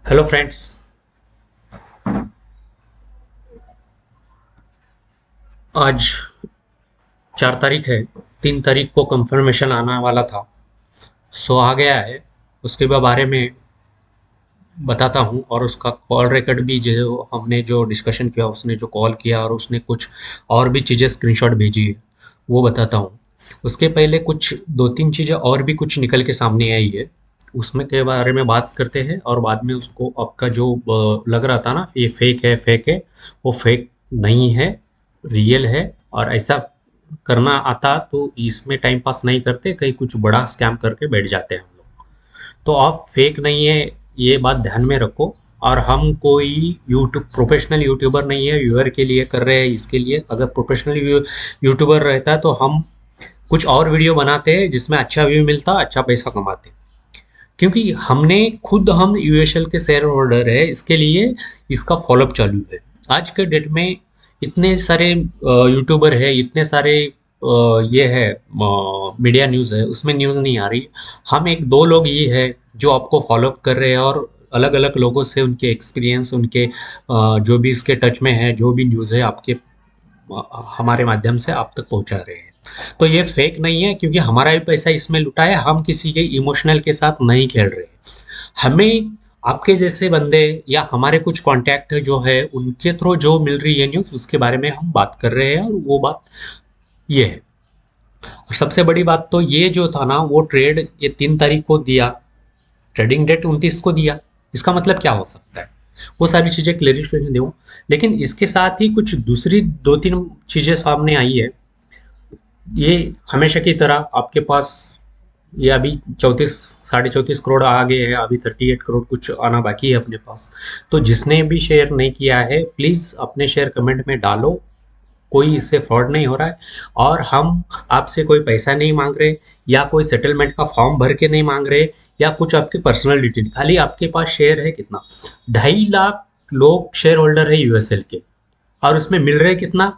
Hello friends. आज 4 तारीख है। 3 तारीख को कंफर्मेशन आने वाला था, सो आ गया है। उसके बारे में बताता हूँ और उसका कॉल रिकॉर्ड भी जो हमने जो डिस्कशन किया, उसने जो कॉल किया और उसने कुछ और भी चीज़ें स्क्रीनशॉट भेजी है, वो बताता हूँ। उसके पहले कुछ 2-3 चीज़ें और भी कुछ निकल के सामने आई है, उसमें के बारे में बात करते हैं। और बाद में उसको आपका जो लग रहा था ना ये फेक है, वो फेक नहीं है, रियल है। और ऐसा करना आता तो इसमें टाइम पास नहीं करते, कहीं कुछ बड़ा स्कैम करके बैठ जाते हैं हम लोग। तो आप फेक नहीं है, ये बात ध्यान में रखो। और हम कोई यूट्यूब प्रोफेशनल यूट्यूबर नहीं है व्यूअर के लिए कर रहे हैं। इसके लिए अगर प्रोफेशनल यूट्यूबर रहता है तो हम कुछ और वीडियो बनाते हैं जिसमें अच्छा व्यू मिलता, अच्छा पैसा कमाते। क्योंकि हम यूएसएल के शेयर होल्डर है, इसके लिए इसका फॉलोअप चालू है। आज के डेट में इतने सारे यूट्यूबर है, इतने सारे ये है मीडिया न्यूज़ है, उसमें न्यूज़ नहीं आ रही। हम एक दो लोग ये है जो आपको फॉलोअप कर रहे हैं और अलग अलग लोगों से उनके एक्सपीरियंस, उनके जो भी इसके टच में है, जो भी न्यूज़ है आपके हमारे माध्यम से आप तक पहुंचा रहे हैं। तो ये फेक नहीं है, क्योंकि हमारा भी पैसा इसमें लुटा है। हम किसी के इमोशनल के साथ नहीं खेल रहे। हमें आपके जैसे बंदे या हमारे कुछ कांटेक्ट जो है उनके थ्रू जो मिल रही है न्यूज़, उसके बारे में हम बात कर रहे हैं। और वो बात ये है। और सबसे बड़ी बात तो ये जो था ना, वो ट्रेड ये 3 तारीख को दिया, ट्रेडिंग डेट 29 को दिया। इसका मतलब क्या हो सकता है, वो सारी चीज़ें क्लेरिफिकेशन दूँ। लेकिन इसके साथ ही कुछ दूसरी 2-3 चीज़ें सामने आई है। ये हमेशा की तरह आपके पास ये अभी 34 साढ़े 34 करोड़ आ गए हैं, अभी 38 करोड़ कुछ आना बाकी है अपने पास। तो जिसने भी शेयर नहीं किया है, प्लीज़ अपने शेयर कमेंट में डालो। कोई इससे फ्रॉड नहीं हो रहा है। और हम आपसे कोई पैसा नहीं मांग रहे, या कोई सेटलमेंट का फॉर्म भर के नहीं मांग रहे, या कुछ आपकी पर्सनल डिटेल। खाली आपके पास शेयर है कितना, 2.5 लाख लोग शेयर होल्डर है यूएसएल के। और उसमें मिल रहे कितना,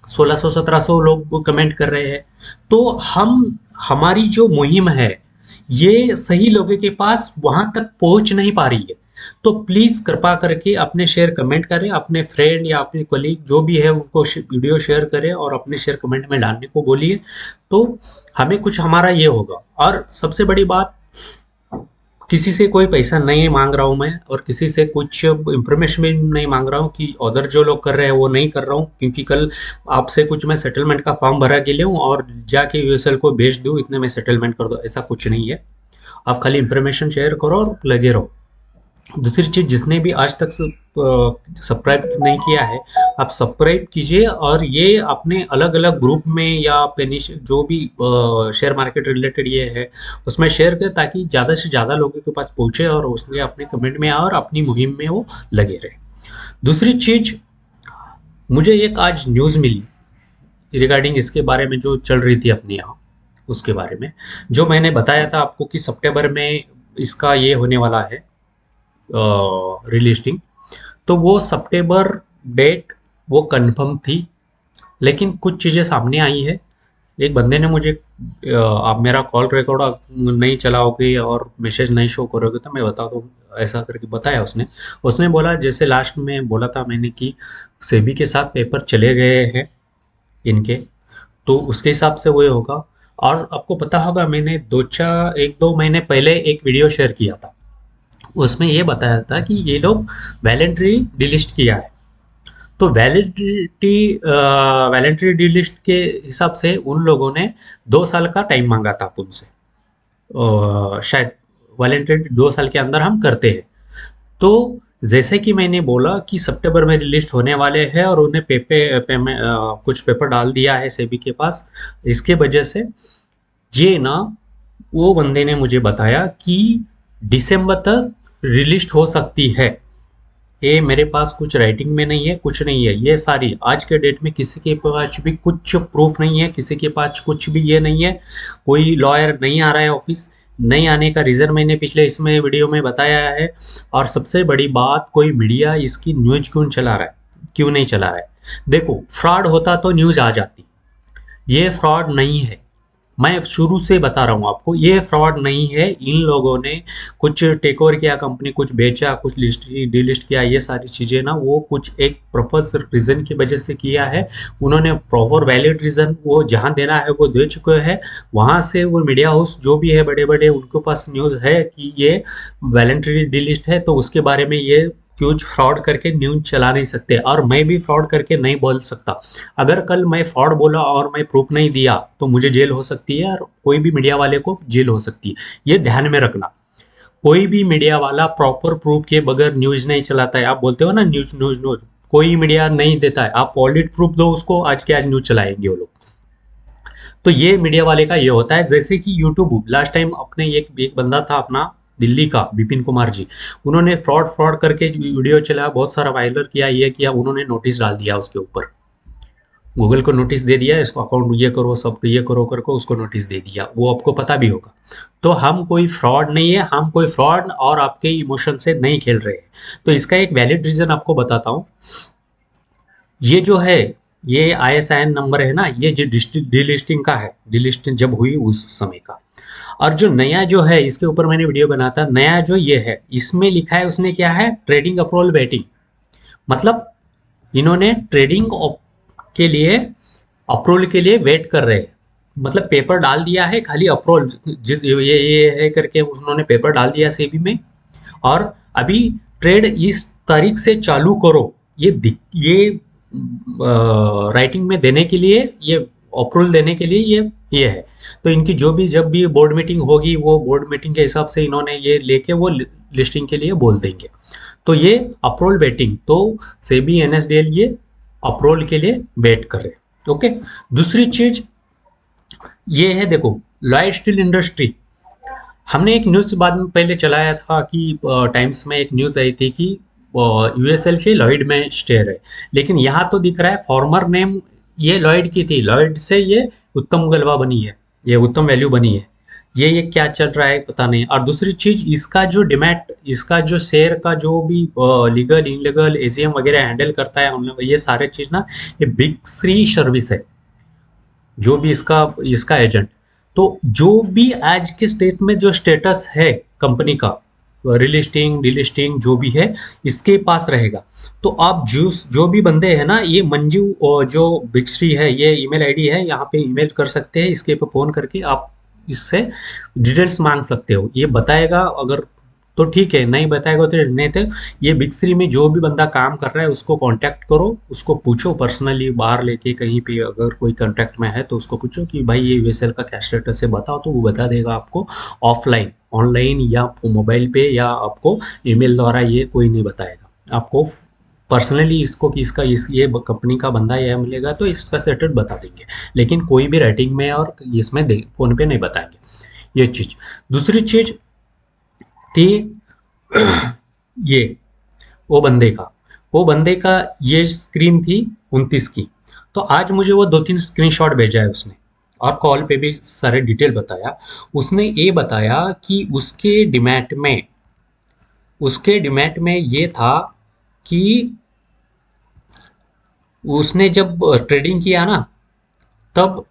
1600-1700 लोग कमेंट कर रहे हैं। तो हमारी जो मुहिम है, ये सही लोगों के पास वहां तक पहुंच नहीं पा रही है। तो प्लीज कृपा करके अपने शेयर कमेंट करें, अपने फ्रेंड या अपने कलीग जो भी है उनको वीडियो शेयर करें और अपने शेयर कमेंट में डालने को बोलिए। तो हमें कुछ हमारा ये होगा। और सबसे बड़ी बात, किसी से कोई पैसा नहीं मांग रहा हूँ मैं, और किसी से कुछ इंफॉर्मेशन भी नहीं मांग रहा हूँ कि अदर जो लोग कर रहे हैं वो नहीं कर रहा हूँ। क्योंकि कल आपसे कुछ मैं सेटलमेंट का फॉर्म भरा के लिए और जाके यूएसएल को भेज दूँ, इतने में सेटलमेंट कर दो, ऐसा कुछ नहीं है। आप खाली इंफॉर्मेशन शेयर करो और लगे रहो। दूसरी चीज़, जिसने भी आज तक सब्सक्राइब नहीं किया है, आप सब्सक्राइब कीजिए। और ये अपने अलग अलग ग्रुप में या अपने जो भी शेयर मार्केट रिलेटेड ये है उसमें शेयर करें, ताकि ज़्यादा से ज़्यादा लोगों के पास पहुँचे और उसने अपने कमेंट में आए और अपनी मुहिम में वो लगे रहे। दूसरी चीज़, मुझे एक आज न्यूज़ मिली रिगार्डिंग इसके बारे में जो चल रही थी अपने यहाँ, उसके बारे में जो मैंने बताया था आपको कि सितंबर में इसका ये होने वाला है रिलिस्टिंग। तो वो सितंबर डेट वो कंफर्म थी। लेकिन कुछ चीज़ें सामने आई है। एक बंदे ने मुझे आप मेरा कॉल रिकॉर्ड नहीं चलाओगे और मैसेज नहीं शो करोगे तो मैं बता दूँ, ऐसा करके बताया उसने। उसने बोला, जैसे लास्ट में बोला था मैंने कि सेबी के साथ पेपर चले गए हैं इनके, तो उसके हिसाब से वो होगा। और आपको पता होगा, मैंने 1-2 महीने पहले एक वीडियो शेयर किया था, उसमें ये बताया था कि ये लोग वैलेंट्री डिलिस्ट किया है। तो वैलेंट्री डिलिस्ट के हिसाब से उन लोगों ने 2 साल का टाइम मांगा था अपन से। शायद वैलेंट्री 2 साल के अंदर हम करते हैं। तो जैसे कि मैंने बोला कि सितंबर में रिलीज होने वाले हैं और उन्हें कुछ पेपर डाल दिया है सेबी के पास। इसके वजह से ये ना, वो बंदे ने मुझे बताया कि दिसंबर तक रिलीज हो सकती है। ये मेरे पास कुछ राइटिंग में नहीं है, कुछ नहीं है। ये सारी आज के डेट में किसी के पास भी कुछ प्रूफ नहीं है, किसी के पास कुछ भी ये नहीं है। कोई लॉयर नहीं आ रहा है ऑफिस। नहीं आने का रीज़न मैंने पिछले इसमें वीडियो में बताया है। और सबसे बड़ी बात, कोई मीडिया इसकी न्यूज़ क्यों चला रहा है, क्यों नहीं चला रहा है। देखो, फ्रॉड होता तो न्यूज़ आ जाती। ये फ्रॉड नहीं है। मैं शुरू से बता रहा हूँ आपको, ये फ्रॉड नहीं है। इन लोगों ने कुछ टेक ओवर किया, कंपनी कुछ बेचा, कुछ लिस्ट डिलिस्ट किया, ये सारी चीज़ें ना वो कुछ एक प्रॉपर रीज़न की वजह से किया है। उन्होंने प्रॉपर वैलिड रीज़न वो जहाँ देना है वो दे चुके हैं। वहाँ से वो मीडिया हाउस जो भी है बड़े बड़े, उनके पास न्यूज़ है कि ये वॉलंटरी डिलिस्ट है, तो उसके बारे में ये कुछ फ्रॉड करके न्यूज़ चला नहीं सकते। और मैं भी फ्रॉड करके नहीं बोल सकता। अगर कल मैं फ्रॉड बोला और मैं प्रूफ नहीं दिया तो मुझे जेल हो सकती है, और कोई भी मीडिया वाले को जेल हो सकती है। ये ध्यान में रखना। कोई भी मीडिया वाला प्रॉपर प्रूफ के बगैर न्यूज़ नहीं चलाता है। आप बोलते हो ना न्यूज़ न्यूज़ न्यूज़, कोई मीडिया नहीं देता है। आप ऑडिट प्रूफ दो उसको, आज के आज न्यूज़ चलाएंगे वो लोग। तो ये मीडिया वाले का ये होता है। जैसे कि यूट्यूब लास्ट टाइम अपने एक बंदा था अपना दिल्ली का, विपिन कुमार जी, उन्होंने फ्रॉड फ्रॉड करके वीडियो चलाया, बहुत सारा वायरल किया, ये किया, उन्होंने नोटिस डाल दिया उसके ऊपर, गूगल को नोटिस दे दिया, इसको अकाउंट ये करो, सब ये करो करके उसको नोटिस दे दिया। वो आपको पता भी होगा। तो हम कोई फ्रॉड नहीं है, हम कोई फ्रॉड और आपके इमोशन से नहीं खेल रहे हैं। तो इसका एक वैलिड रीज़न आपको बताता हूँ। ये जो है, ये ISIN नंबर है ना, ये जो डिलिस्टिंग का है, डिलिस्टिंग जब हुई उस समय का। और जो नया जो है, इसके ऊपर मैंने वीडियो बना था, नया जो ये है, इसमें लिखा है उसने क्या है, ट्रेडिंग अप्रूवल वेटिंग। मतलब इन्होंने ट्रेडिंग के लिए अप्रूवल के लिए वेट कर रहे हैं। मतलब पेपर डाल दिया है, खाली अप्रूवल जिस ये है करके उन्होंने पेपर डाल दिया सेबी में, और अभी ट्रेड इस तारीख से चालू करो, ये राइटिंग में देने के लिए, ये अप्रूवल देने के लिए ये है। तो इनकी जो भी जब भी बोर्ड मीटिंग होगी, वो बोर्ड मीटिंग के हिसाब से इन्होंने ये लेके वो लिस्टिंग के लिए बोल देंगे। तो ये अप्रूवल वेटिंग, तो सेबी NSDL ये अप्रूवल के लिए वेट कर रहे हैं। ओके, दूसरी चीज ये है, देखो लॉयड स्टील इंडस्ट्री, हमने एक न्यूज़ बाद में पहले चलाया था कि टाइम्स में एक न्यूज़ आई थी कि USL के लॉयड में शेयर है, लेकिन यहाँ तो दिख रहा है फॉर्मर नेम ये लॉयड की थी, लॉयड से ये उत्तम गलवा बनी है, ये उत्तम वैल्यू बनी है। ये क्या चल रहा है पता नहीं। और दूसरी चीज, इसका जो डिमैट, इसका जो शेयर का जो भी लीगल इनलीगल AGM वगैरह हैंडल करता है हमने, ये सारे चीज ना, ये बिग श्री सर्विस है, जो भी इसका इसका एजेंट। तो जो भी आज के स्टेट में जो स्टेटस है कंपनी का, रिलिस्टिंग डिलिस्टिंग जो भी है, इसके पास रहेगा। तो आप जो भी बंदे हैं ना, ये मंजू जो बिगश्री है, ये ईमेल आईडी है, यहाँ पे ईमेल कर सकते हैं, इसके पे फोन करके आप इससे डिटेल्स मांग सकते हो। ये बताएगा, अगर तो ठीक है, नहीं बताएगा तो नहीं। तो ये बिग थ्री में जो भी बंदा काम कर रहा है उसको कांटेक्ट करो, उसको पूछो पर्सनली, बाहर लेके कहीं पे अगर कोई कांटेक्ट में है तो उसको पूछो कि भाई ये यूएसएल का क्या स्टेटस है बताओ, तो वो बता देगा आपको। ऑफलाइन, ऑनलाइन या मोबाइल पे या आपको ईमेल द्वारा ये कोई नहीं बताएगा आपको। पर्सनली इसको कि इसका ये कंपनी का बंदा यह मिलेगा तो इसका स्टेटस बता देंगे, लेकिन कोई भी राइटिंग में और इसमें फोन पे नहीं बताएंगे। ये चीज़। दूसरी चीज़ थी ये वो बंदे का ये स्क्रीन थी 29 की। तो आज मुझे वो 2-3 स्क्रीनशॉट भेजा है उसने, और कॉल पे भी सारे डिटेल बताया। उसने ये बताया कि उसके डिमैट में ये था कि उसने जब ट्रेडिंग किया ना, तब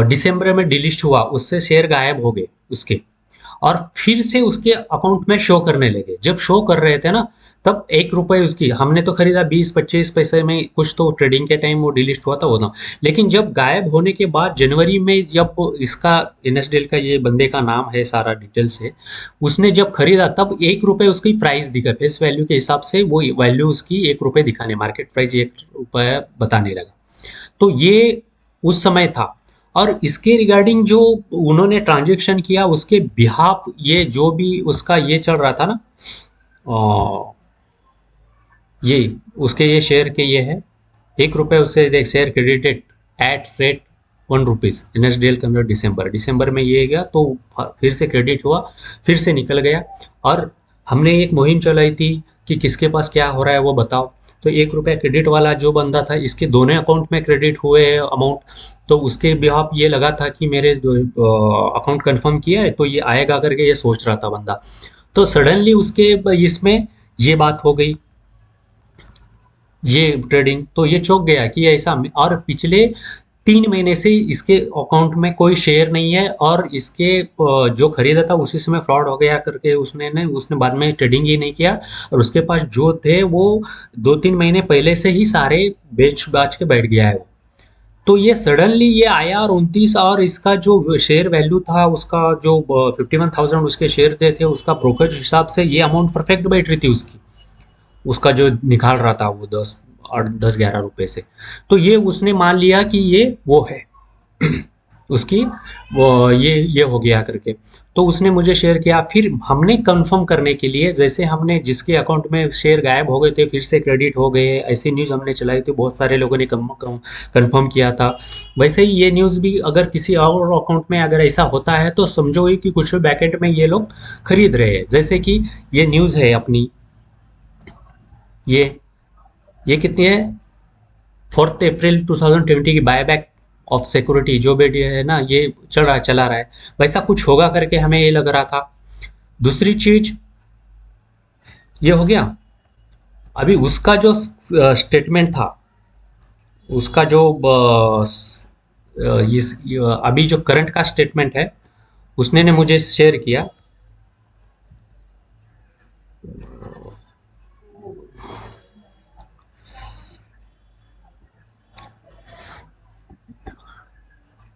दिसंबर में डिलिस्ट हुआ, उससे शेयर गायब हो गए उसके, और फिर से उसके अकाउंट में शो करने लगे। जब शो कर रहे थे ना, तब 1 रुपए उसकी, हमने तो खरीदा 20-25 पैसे में कुछ, तो ट्रेडिंग के टाइम वो डिलिस्ट हुआ था वो ना। लेकिन जब गायब होने के बाद जनवरी में, जब इसका NSDL का ये बंदे का नाम है, सारा डिटेल्स है, उसने जब खरीदा तब 1 रुपए उसकी प्राइस दिखा, फेस वैल्यू के हिसाब से वो वैल्यू उसकी 1 रुपए दिखाने, मार्केट प्राइस 1 रुपया बताने लगा। तो ये उस समय था। और इसके रिगार्डिंग जो उन्होंने ट्रांजेक्शन किया, उसके बिहाफ ये जो भी उसका ये चल रहा था ना, ये उसके ये शेयर के ये है, 1 रुपए उससे देख share credited at rate 1 rupees NSDL के अंदर दिसंबर में ये गया, तो फिर से क्रेडिट हुआ, फिर से निकल गया। और हमने एक मुहिम चलाई थी कि किसके पास क्या हो रहा है वो बताओ। तो 1 रुपया क्रेडिट वाला जो बंदा था, इसके दोनों अकाउंट में क्रेडिट हुए अमाउंट, तो उसके बिहाफ ये लगा था कि मेरे जो अकाउंट कंफर्म किया है तो ये आएगा करके ये सोच रहा था बंदा। तो सडनली उसके इसमें ये बात हो गई, ये ट्रेडिंग, तो ये चौंक गया कि ऐसा। और पिछले 3 महीने से इसके अकाउंट में कोई शेयर नहीं है, और इसके जो खरीदा था उसी समय फ्रॉड हो गया करके उसने बाद में ट्रेडिंग ही नहीं किया, और उसके पास जो थे वो 2-3 महीने पहले से ही सारे बेच बाच के बैठ गया है वो। तो ये सडनली ये आया और 29, और इसका जो शेयर वैल्यू था उसका जो 51,000 उसके शेयर थे उसका ब्रोकरेज हिसाब से ये अमाउंट परफेक्ट बैठ रही थी उसकी, उसका जो निकाल रहा था वो 10-11 रुपए से। तो ये उसने मान लिया कि ये वो है उसकी वो ये हो गया करके। तो उसने मुझे शेयर किया, फिर हमने कंफर्म करने के लिए, जैसे हमने जिसके अकाउंट में शेयर गायब हो गए थे फिर से क्रेडिट हो गए, ऐसी न्यूज़ हमने चलाई थी, बहुत सारे लोगों ने कंफर्म किया था। वैसे ही ये न्यूज़ भी अगर किसी और अकाउंट में अगर ऐसा होता है तो समझो ही कि कुछ बैकएंड में ये लोग खरीद रहे हैं। जैसे कि ये न्यूज़ है अपनी, ये ये कितनी है, 4 अप्रैल 2020 की बायबैक ऑफ सिक्योरिटी जो भी है ना, ये चला रहा है, वैसा कुछ होगा करके हमें ये लग रहा था। दूसरी चीज ये हो गया। अभी उसका जो स्टेटमेंट था, उसका जो अभी जो करंट का स्टेटमेंट है उसने ने मुझे शेयर किया।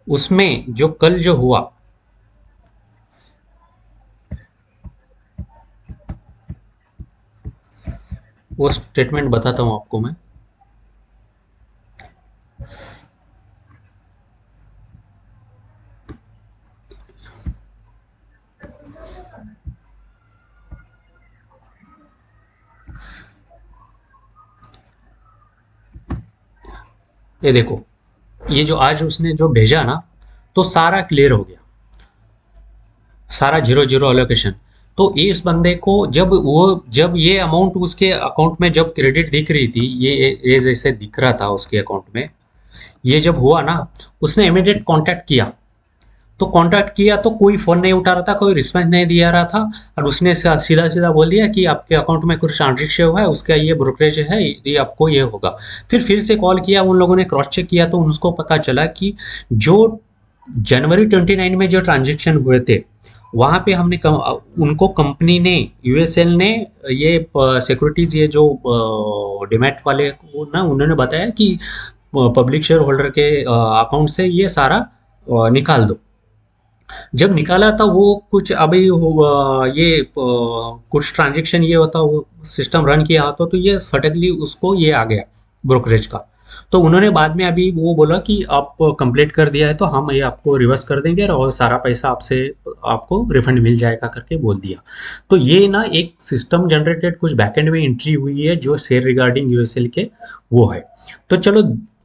उसमें जो कल जो हुआ, वो स्टेटमेंट बताता हूँ आपको मैं। ये देखो, ये जो आज उसने जो भेजा ना, तो सारा क्लियर हो गया, सारा जीरो जीरो अलोकेशन। तो इस बंदे को जब ये अमाउंट उसके अकाउंट में जब क्रेडिट दिख रही थी, ये जैसे दिख रहा था उसके अकाउंट में, ये जब हुआ ना, उसने इमीडिएट कांटेक्ट किया। तो कांटेक्ट किया तो कोई फोन नहीं उठा रहा था, कोई रिस्पॉन्स नहीं दिया रहा था, और उसने सीधा सीधा बोल दिया कि आपके अकाउंट में कुछ ट्रांजेक्शन हुआ है, उसका ये ब्रोकरेज है, ये आपको ये होगा। फिर से कॉल किया, उन लोगों ने क्रॉस चेक किया तो उनको पता चला कि जो जनवरी 29 में जो ट्रांजेक्शन हुए थे वहां पे उनको कंपनी ने, यूएसएल ने, ये सिक्योरिटीज, ये जो डिमैट वाले को ना, उन्होंने बताया कि पब्लिक शेयर होल्डर के अकाउंट से ये सारा निकाल दो। जब निकाला था वो कुछ अभी ये कुछ ट्रांजेक्शन ये होता वो सिस्टम रन किया होता तो ये फटकली उसको ये आ गया ब्रोकरेज का। तो उन्होंने बाद में अभी वो बोला कि आप कंप्लीट कर दिया है तो हम ये आपको रिवर्स कर देंगे और सारा पैसा आपसे आपको रिफंड मिल जाएगा करके बोल दिया। तो ये ना एक सिस्टम जनरेटेड कुछ बैकएंड में एंट्री हुई है जो शेयर रिगार्डिंग यूएसएल के वो है। तो चलो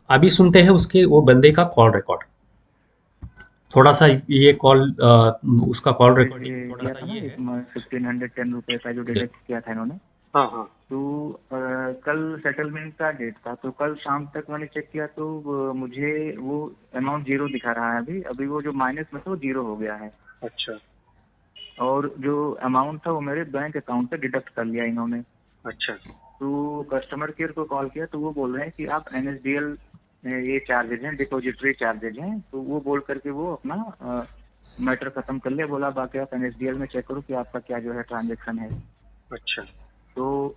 अभी सुनते हैं उसके वो बंदे का कॉल रिकॉर्ड। थोड़ा सा ये कॉल उसका कॉल रिकॉर्डिंग थोड़ा किया सा था ना, ये एक है। 1510 रुपए का जो देख। डिडक्ट किया था इन्होंने। हाँ हाँ। तो कल सेटलमेंट का डेट था, तो कल शाम तक मैंने चेक किया तो मुझे वो अमाउंट जीरो दिखा रहा है। अभी अभी वो जो माइनस में था वो जीरो हो गया है, अच्छा और जो अमाउंट था वो मेरे बैंक अकाउंट से डिडक्ट कर लिया इन्होंने। अच्छा। तो कस्टमर केयर को कॉल किया तो वो बोल रहे हैं कि आप एनएसडीएल ये चार्जेज हैं, डिपॉजिटरी चार्जेज हैं, तो वो बोल करके वो अपना मैटर खत्म कर लिया। बोला बाकी आप एनएसडीएल में चेक करो कि आपका क्या जो है ट्रांजेक्शन है। अच्छा तो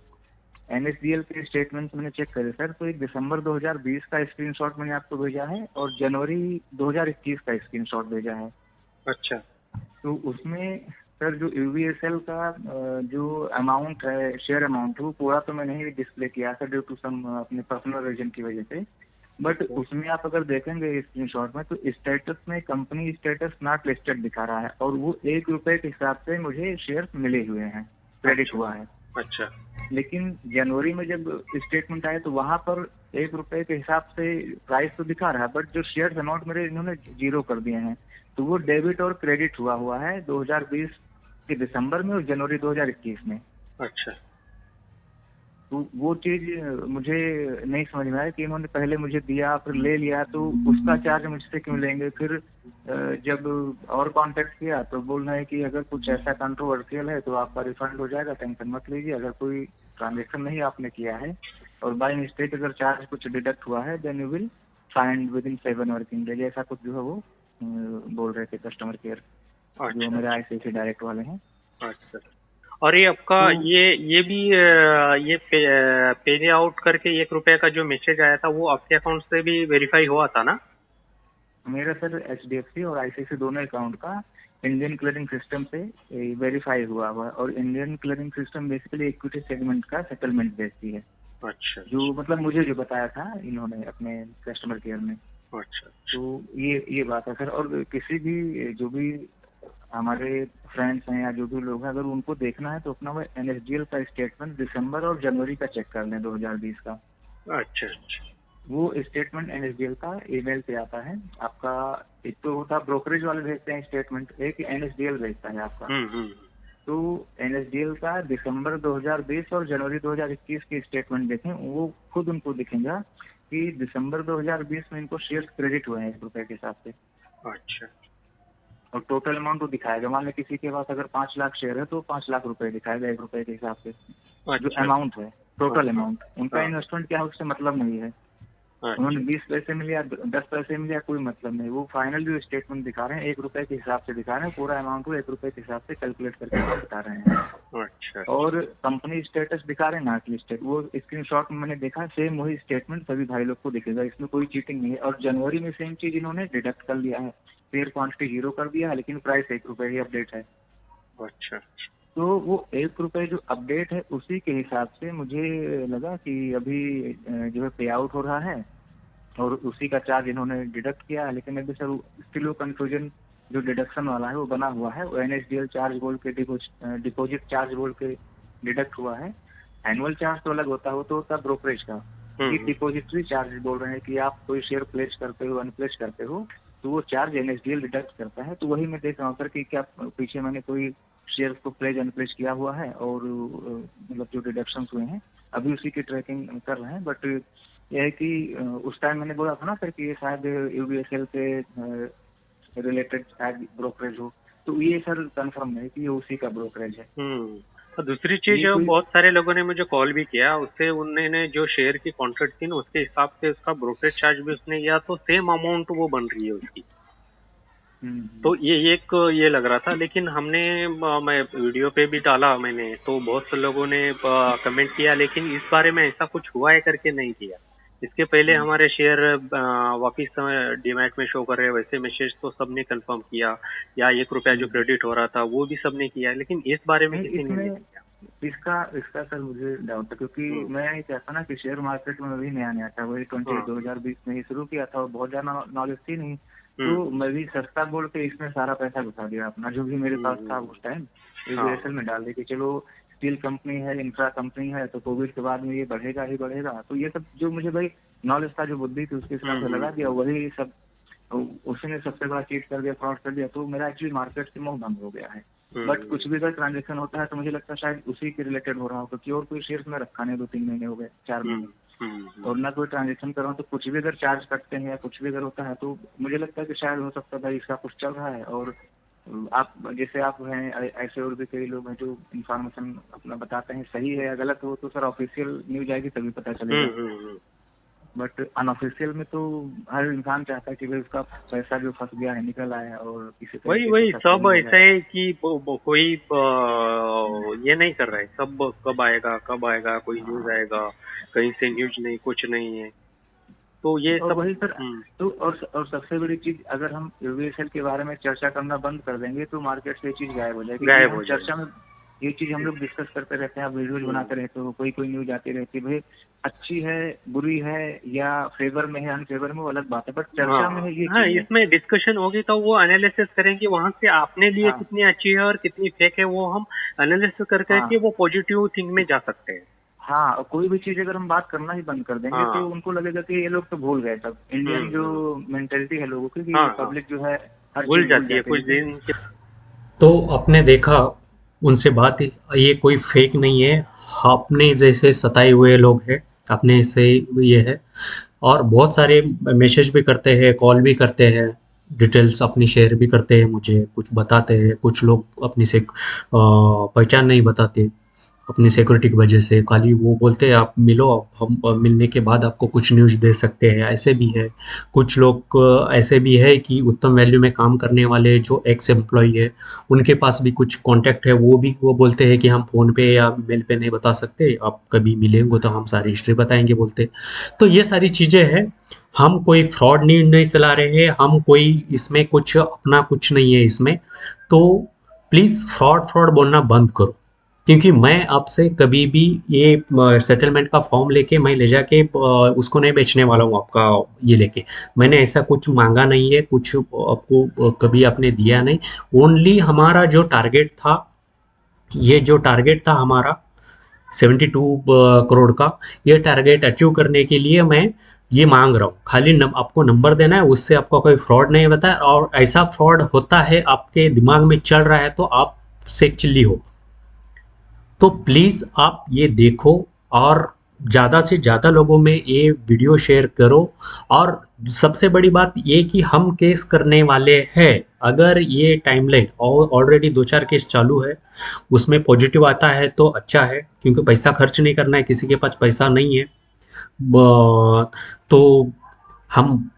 एनएसडीएल के स्टेटमेंट मैंने चेक करे सर, तो एक दिसंबर 2020 का स्क्रीनशॉट मैंने आपको भेजा है और जनवरी 2021 का स्क्रीनशॉट भेजा है। अच्छा। तो उसमें सर जो यूवीएसएल का जो अमाउंट है, शेयर अमाउंट, वो पूरा तो मैंने ही डिस्प्ले किया सर ड्यू टू सम अपने पर्सनल रीजन की वजह से। बट उसमें आप अगर देखेंगे स्क्रीनशॉट में तो स्टेटस में कंपनी स्टेटस नॉट लिस्टेड दिखा रहा है, और वो 1 रुपए के हिसाब से मुझे शेयर मिले हुए हैं, क्रेडिट हुआ है। अच्छा लेकिन जनवरी में जब स्टेटमेंट आया तो वहां पर 1 रुपए के हिसाब से प्राइस तो दिखा रहा है, बट जो शेयर अमाउंट मेरे इन्होंने जीरो कर दिए हैं। तो वो डेबिट और क्रेडिट हुआ है 2020 के दिसंबर में और जनवरी 2021 में। अच्छा। तो वो चीज मुझे नहीं समझ में आया कि इन्होंने पहले मुझे दिया फिर ले लिया, तो उसका चार्ज मुझसे क्यों लेंगे। फिर जब और कांटेक्ट किया तो बोल रहे हैं कि अगर कुछ ऐसा कंट्रोवर्शियल है तो आपका रिफंड हो जाएगा, टेंशन मत लीजिए। अगर कोई ट्रांजेक्शन नहीं आपने किया है और बाय मिस्टेक अगर चार्ज कुछ डिडक्ट हुआ है then you will find within 7 working days, ऐसा कुछ जो है वो बोल रहे थे कस्टमर केयर जो अच्छा मेरे ICICI डायरेक्ट वाले हैं। अच्छा। और ये आपका तो ये भी ये पे आउट करके 1 रुपए का जो मैसेज आया था वो आपके अकाउंट से भी वेरीफाई हुआ था ना? मेरा सर HDFC और ICICI दोनों अकाउंट का इंडियन क्लियरिंग सिस्टम से वेरीफाई हुआ हुआ है, और Indian clearing system basically equity segment का सेटलमेंट भेजती है, अच्छा जो मतलब मुझे जो बताया था इन्होंने अपने कस्टमर केयर में। अच्छा। तो ये बात है सर। और किसी भी जो भी हमारे फ्रेंड्स हैं या जो भी लोग हैं, अगर उनको देखना है तो अपना वो NSDL का स्टेटमेंट दिसंबर और जनवरी का चेक कर लें 2020 का। अच्छा अच्छा। वो स्टेटमेंट NSDL का ईमेल पे आता है आपका। एक तो होता है ब्रोकरेज वाले भेजते हैं स्टेटमेंट, एक NSDL भेजता है आपका। हम्म। तो NSDL का दिसंबर 2020 और जनवरी 2021 की स्टेटमेंट देखें, वो खुद उनको दिखेगा कि दिसंबर 2020 में इनको शेयर्स क्रेडिट हुए हैं 1 रुपए के हिसाब से, अच्छा और टोटल अमाउंट वो दिखाएगा। मान लें किसी के पास अगर 5 लाख शेयर है तो 5 लाख रुपए दिखाएगा 1 रुपए के हिसाब से, जो अच्छा। अमाउंट है टोटल हाँ अमाउंट। उनका हाँ। इन्वेस्टमेंट क्या है उससे मतलब नहीं है, उन्होंने अच्छा 20 पैसे मिले या 10 पैसे मिले या कोई मतलब नहीं। वो फाइनल जो स्टेटमेंट दिखा रहे हैं 1 रुपए के हिसाब से दिखा रहे हैं, पूरा अमाउंट को 1 रुपए के हिसाब से कैलकुलेट करके वो बता रहे हैं। अच्छा। और कंपनी स्टेटस दिखा रहे हैं ना, लिस्टेड, वो स्क्रीनशॉट में मैंने देखा, सेम वही स्टेटमेंट सभी भाई लोग को दिखेगा, इसमें कोई चीटिंग नहीं है। और जनवरी में सेम चीज इन्होंने डिडक्ट कर लिया है, शेयर क्वांटिटी 0 कर दिया है, लेकिन प्राइस 1 रुपए ही अपडेट है। अच्छा तो वो 1 रुपए जो अपडेट है उसी के हिसाब से मुझे लगा कि अभी जो है पे आउट हो रहा है, और उसी का चार्ज इन्होंने डिडक्ट किया है। लेकिन अभी सर स्टिल वो कंफ्यूजन जो डिडक्शन वाला है वो बना हुआ है, वो NSDL चार्ज बोल के डिपॉजिट चार्ज बोल के डिडक्ट हुआ है। एनुअल चार्ज तो अलग होता है, वो तो होता है ब्रोकरेज का। ये हम्म। डिपॉजिटरी चार्ज बोल रहे हैं कि आप कोई शेयर प्लेस करते हो अनप्लेस करते हो तो वो चार्ज NSDL डिडक्ट करता है। तो वही मैं देख रहा हूँ सर कि क्या पीछे मैंने कोई शेयर को प्लेज अनप्लेस किया हुआ है, और मतलब जो डिडक्शन हुए हैं अभी उसी की ट्रैकिंग कर रहे हैं। बट यह है कि उस टाइम मैंने बोला था ना सर कि ये शायद UBSL से रिलेटेड शायद ब्रोकरेज हो, तो ये सर कंफर्म नहीं कि ये उसी का ब्रोकरेज है। और दूसरी चीज ये कोई बहुत सारे लोगों ने मुझे कॉल भी किया, उससे उन्होंने जो शेयर की कॉन्ट्रैक्ट थी ना उसके हिसाब से उसका ब्रोकरेज चार्ज भी उसने किया, तो सेम अमाउंट वो बन रही है उसकी। तो ये एक ये लग रहा था, लेकिन हमने मैं वीडियो पे भी डाला मैंने, तो बहुत से लोगों ने कमेंट किया, लेकिन इस बारे में ऐसा कुछ हुआ है करके नहीं किया। इसके पहले हमारे शेयर वापिस डीमैट में शो कर रहे वैसे मैसेज तो सबने कंफर्म किया, या 1 रुपया जो क्रेडिट हो रहा था वो भी सबने किया, लेकिन इस बारे में नहीं, किसी ने नहीं इसमें किया। इसका सर मुझे डाउट है, क्योंकि मैं ये कहता ना कि शेयर मार्केट में अभी नया नया था, वही 2020 में ही शुरू किया था और बहुत ज्यादा नॉलेज थी नहीं। तो मैं भी सस्ता बोल के इसमें सारा पैसा घुसा दिया अपना, जो भी मेरे पास था उस टाइम UBSL में डाल दी कि चलो स्टील कंपनी है, इंफ्रा कंपनी है, तो कोविड के बाद में ये बढ़ेगा ही बढ़ेगा। तो ये सब जो मुझे भाई नॉलेज था, जो बुद्धि थी, उसके हिसाब से लगा दिया, वही सब उसने सबसे बड़ा चीट कर दिया, फ्रॉड कर दिया। तो मेरा एक्चुअली मार्केट से मुंह बंद हो गया है। बट कुछ भी अगर ट्रांजेक्शन होता है तो मुझे लगता है शायद उसी के रिलेटेड हो रहा हो, क्योंकि और कोई शेयर्स में रखा नहीं, 2-3 महीने हो गए, 4 महीने, और ना कोई ट्रांजेक्शन कर रहा हूँ। तो कुछ भी अगर चार्ज करते हैं या कुछ भी अगर होता है तो मुझे लगता है कि शायद हो सकता है भाई इसका कुछ चल रहा है। और आप जैसे आप हैं, ऐसे और भी कई लोग हैं जो इन्फॉर्मेशन अपना बताते हैं, सही है या गलत हो तो सर ऑफिशियल न्यूज आएगी तभी पता चलेगा। बट अनऑफिशियल में तो हर इंसान चाहता है कि भाई उसका पैसा जो फंस गया है निकल आए, और किसी वही सब ऐसा है कि कोई ये नहीं कर रहा है, सब कब आएगा कोई न्यूज आएगा, कहीं से न्यूज नहीं, कुछ नहीं है, तो ये और सब। वही सर। तो और सबसे बड़ी चीज, अगर हम UBSL के बारे में चर्चा करना बंद कर देंगे तो मार्केट से ये चीज गायब हो जाएगी। गायब हो चर्चा में ये चीज हम लोग डिस्कस करते रहते हैं, वीडियोज बनाते रहते हो, कोई न्यूज आती रहती है, भाई अच्छी है बुरी है या फेवर में है अनफेवर में, वो अलग बात है, बट चर्चा में है ये हाँ, चीज है। इसमें डिस्कशन होगी तो वो एनालिसिस करेंगे, वहां से आपने लिए कितनी अच्छी है और कितनी फेक है, वो हम एनालिसिस करके वो पॉजिटिव थिंग में जा सकते हैं। हाँ, कोई भी चीज अगर हम बात करना ही बंद कर देंगे तो उनको लगेगा कि ये लोग तो भूल गए सब। इंडियन जो मेंटेलिटी है लोगों की, पब्लिक जो है हर भूल चीज जाती है कुछ दिन के। तो आपने देखा उनसे बात, ये कोई फेक नहीं है, अपने जैसे सताए हुए लोग हैं, अपने से ये है। और बहुत सारे मैसेज भी करते हैं, कॉल भी करते हैं, डिटेल्स अपनी शेयर भी करते हैं, मुझे कुछ बताते हैं, कुछ लोग अपनी से पहचान नहीं बताते, अपनी सिक्योरिटी की वजह से। खाली वो बोलते हैं आप मिलो, हम मिलने के बाद आपको कुछ न्यूज़ दे सकते हैं, ऐसे भी है। कुछ लोग ऐसे भी है कि उत्तम वैल्यू में काम करने वाले जो एक्स एम्प्लॉई है, उनके पास भी कुछ कॉन्टैक्ट है, वो बोलते हैं कि हम फ़ोन पे या मेल पे नहीं बता सकते, आप कभी मिलेंगे तो हम सारी हिस्ट्री बताएँगे बोलते। तो ये सारी चीज़ें हैं। हम कोई फ्रॉड न्यूज़ नहीं चला रहे हैं, हम कोई इसमें कुछ अपना कुछ नहीं है इसमें। तो प्लीज़ फ्रॉड फ्रॉड बोलना बंद करो, क्योंकि मैं आपसे कभी भी ये सेटलमेंट का फॉर्म लेके मैं ले जाके उसको नहीं बेचने वाला हूँ आपका ये लेके। मैंने ऐसा कुछ मांगा नहीं है, कुछ आपको कभी आपने दिया नहीं। ओनली हमारा जो टारगेट था, ये जो टारगेट था हमारा 72 करोड़ का, ये टारगेट अचीव करने के लिए मैं ये मांग रहा हूँ। खाली आपको नंबर देना है, उससे आपका कोई फ्रॉड नहीं होता है। और ऐसा फ्रॉड होता है आपके दिमाग में चल रहा है तो आप से चिल्ली हो। तो प्लीज़ आप ये देखो और ज़्यादा से ज़्यादा लोगों में ये वीडियो शेयर करो। और सबसे बड़ी बात ये कि हम केस करने वाले हैं। अगर ये टाइमलाइन और ऑलरेडी 2-4 केस चालू है, उसमें पॉजिटिव आता है तो अच्छा है, क्योंकि पैसा खर्च नहीं करना है, किसी के पास पैसा नहीं है। तो हम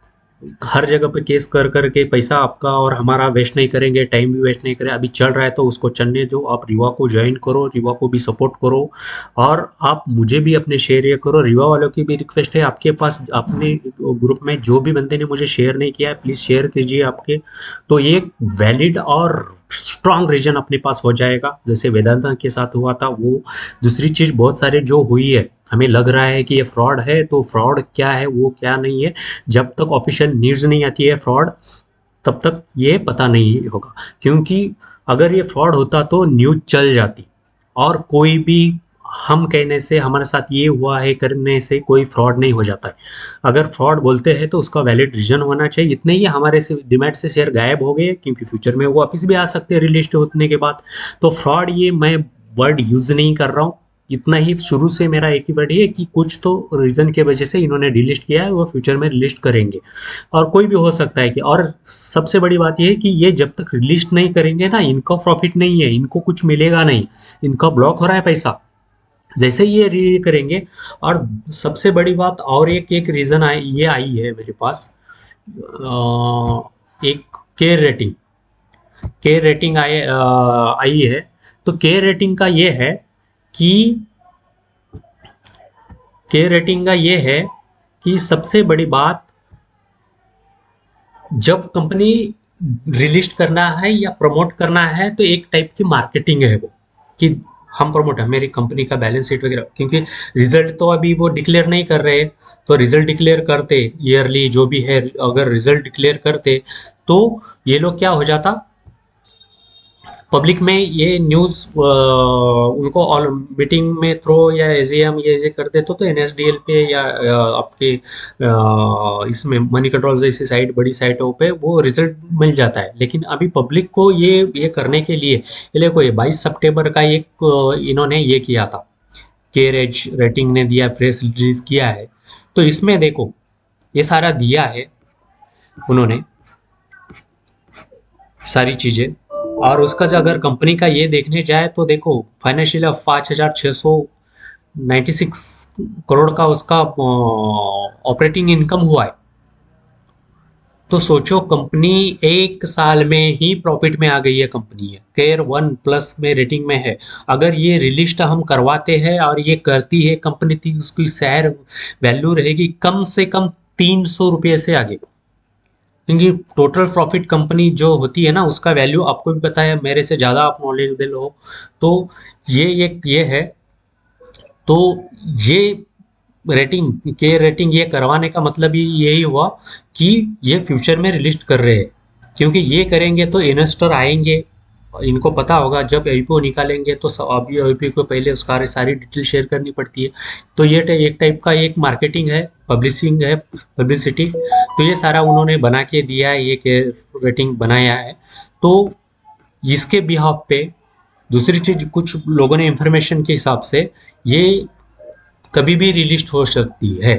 हर जगह पे केस कर करके पैसा आपका और हमारा वेस्ट नहीं करेंगे, टाइम भी वेस्ट नहीं करें। अभी चल रहा है तो उसको चलने दो। आप रीवा को ज्वाइन करो, रीवा को भी सपोर्ट करो, और आप मुझे भी अपने शेयर ये करो। रीवा वालों की भी रिक्वेस्ट है, आपके पास अपने ग्रुप में जो भी बंदे ने मुझे शेयर नहीं किया है, प्लीज़ शेयर कीजिए आपके। तो ये वैलिड और स्ट्रांग रीजन अपने पास हो जाएगा, जैसे वेदांता के साथ हुआ था वो। दूसरी चीज़ बहुत सारे जो हुई है, हमें लग रहा है कि ये फ्रॉड है, तो फ्रॉड क्या है वो क्या नहीं है, जब तक ऑफिशियल न्यूज़ नहीं आती है फ्रॉड, तब तक ये पता नहीं होगा। क्योंकि अगर ये फ्रॉड होता तो न्यूज़ चल जाती, और कोई भी हम कहने से हमारे साथ ये हुआ है करने से कोई फ्रॉड नहीं हो जाता है। अगर फ्रॉड बोलते हैं तो उसका वैलिड रीजन होना चाहिए। इतने ही हमारे से डिमैट से शेयर गायब हो गए, क्योंकि फ्यूचर में वो वापस भी आ सकते हैं रिलिस्ट होने के बाद। तो फ्रॉड ये मैं वर्ड यूज़ नहीं कर रहा हूँ। इतना ही शुरू से मेरा एक ही वर्ड है कि कुछ तो रीज़न की वजह से इन्होंने डिलिस्ट किया है, वो फ्यूचर में रिलिस्ट करेंगे। और कोई भी हो सकता है कि, और सबसे बड़ी बात ये है कि ये जब तक रिलिस्ट नहीं करेंगे ना, इनका प्रॉफिट नहीं है, इनको कुछ मिलेगा नहीं, इनका ब्लॉक हो रहा है पैसा। जैसे ही ये करेंगे। और सबसे बड़ी बात और एक रीज़न ये आई है मेरे पास, एक केयर रेटिंग, आई है। तो केयर रेटिंग का ये है कि सबसे बड़ी बात, जब कंपनी रिलिस्ट करना है या प्रमोट करना है तो एक टाइप की मार्केटिंग है वो, कि हम प्रमोट है मेरी कंपनी का बैलेंस शीट वगैरह। क्योंकि रिजल्ट तो अभी वो डिक्लेयर नहीं कर रहे, तो रिजल्ट डिक्लेयर करते ईयरली जो भी है, अगर रिजल्ट डिक्लेयर करते तो ये लोग क्या हो जाता, पब्लिक में ये न्यूज़ उनको ऑल मीटिंग में थ्रो या एजीएम ये कर देते तो एनएसडीएल पे या आपके इसमें मनी कंट्रोल जैसी साइट, बड़ी साइटों पे वो रिजल्ट मिल जाता है। लेकिन अभी पब्लिक को ये करने के लिए ये देखो, ये 22 सितंबर का एक इन्होंने ये किया था, केयर एज रेटिंग ने दिया, प्रेस रिलीज किया है। तो इसमें देखो ये सारा दिया है उन्होंने सारी चीज़ें। और उसका जो अगर कंपनी का ये देखने जाए तो देखो, फाइनेंशियल 5,696 करोड़ का उसका ऑपरेटिंग इनकम हुआ है। तो सोचो कंपनी एक साल में ही प्रॉफिट में आ गई है। कंपनी है केयर 1+ में रेटिंग में है। अगर ये रिलिस्ट हम करवाते हैं और ये करती है कंपनी, थी उसकी शेयर वैल्यू रहेगी कम से कम 300 रुपये से आगे। क्योंकि टोटल प्रॉफिट कंपनी जो होती है ना, उसका वैल्यू आपको भी पता है, मेरे से ज़्यादा आप नॉलेजेबल हो। तो ये है। तो ये रेटिंग ये करवाने का मतलब ही यही हुआ कि ये फ्यूचर में रिलिस्ट कर रहे हैं। क्योंकि ये करेंगे तो इन्वेस्टर आएंगे, इनको पता होगा जब आईपीओ निकालेंगे तो अभी आईपीओ को पहले उसका सारी डिटेल शेयर करनी पड़ती है। तो ये एक टाइप का एक मार्केटिंग है, पब्लिसिटी। तो ये सारा उन्होंने बना के दिया है, ये रेटिंग बनाया है। तो इसके बिहाफ पे दूसरी चीज, कुछ लोगों ने इंफॉर्मेशन के हिसाब से ये कभी भी रिलीज हो सकती है।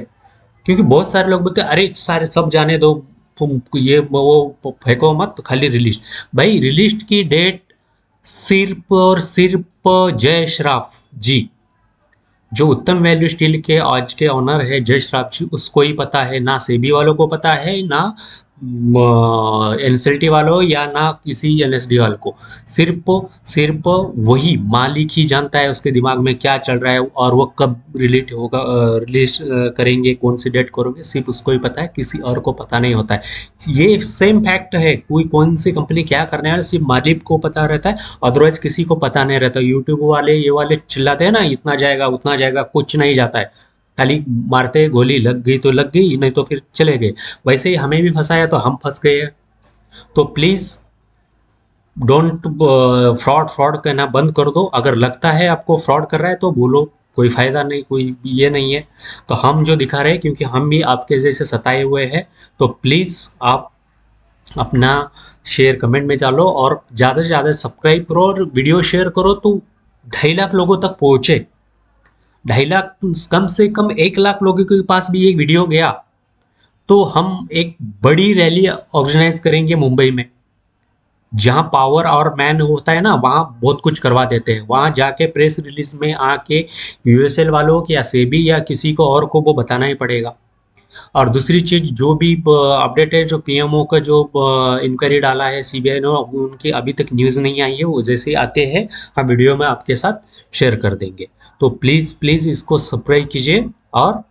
क्योंकि बहुत सारे लोग बोलते हैं अरे सारे सब जाने दो, तुम ये वो फेंको मत, खाली रिलीज। भाई रिलीज की डेट सिर्फ और सिर्फ जय श्रॉफ जी, जो उत्तम वैल्यू स्टील के आज के ऑनर है जय श्रॉफ जी, उसको ही पता है, ना सेबी वालों को पता है, ना एनसीएलटी वालों या ना किसी एनएसडी वालों को। सिर्फ सिर्फ वही मालिक ही जानता है उसके दिमाग में क्या चल रहा है और वो कब रिलीज करेंगे, कौन सी डेट करोगे, सिर्फ उसको ही पता है, किसी और को पता नहीं होता है। ये सेम फैक्ट है, कोई कौन सी कंपनी क्या करने वाली सिर्फ मालिक को पता रहता है, अदरवाइज किसी को पता नहीं रहता। यूट्यूब वाले ये वाले चिल्लाते हैं ना, इतना जाएगा उतना जाएगा, कुछ नहीं जाता है, खाली मारते गोली, लग गई तो लग गई, नहीं तो फिर चले गए। वैसे ही हमें भी फंसाया तो हम फंस गए। तो प्लीज डोंट फ्रॉड फ्रॉड कहना बंद कर दो। अगर लगता है आपको फ्रॉड कर रहा है तो बोलो, कोई फायदा नहीं, कोई ये नहीं है। तो हम जो दिखा रहे हैं, क्योंकि हम भी आपके जैसे सताए हुए हैं, तो प्लीज आप अपना शेयर कमेंट में डालो और ज़्यादा से ज़्यादा सब्सक्राइब करो और वीडियो शेयर करो, तो 2.5 लाख लोगों तक पहुँचे। 2.5 लाख, कम से कम 1 लाख लोगों के पास भी ये वीडियो गया तो हम एक बड़ी रैली ऑर्गेनाइज करेंगे मुंबई में। जहाँ पावर और मैन होता है ना, वहाँ बहुत कुछ करवा देते हैं। वहाँ जाके प्रेस रिलीज में आके यूएसएल वालों को या सेबी या किसी को और को वो बताना ही पड़ेगा। और दूसरी चीज, जो भी अपडेट है, जो पीएमओ का जो इंक्वायरी डाला है सीबीआई ने, उनकी अभी तक न्यूज़ नहीं आई है। वो जैसे ही आते हैं हम वीडियो में आपके साथ शेयर कर देंगे। तो प्लीज़ प्लीज़ इसको सब्सक्राइब कीजिए और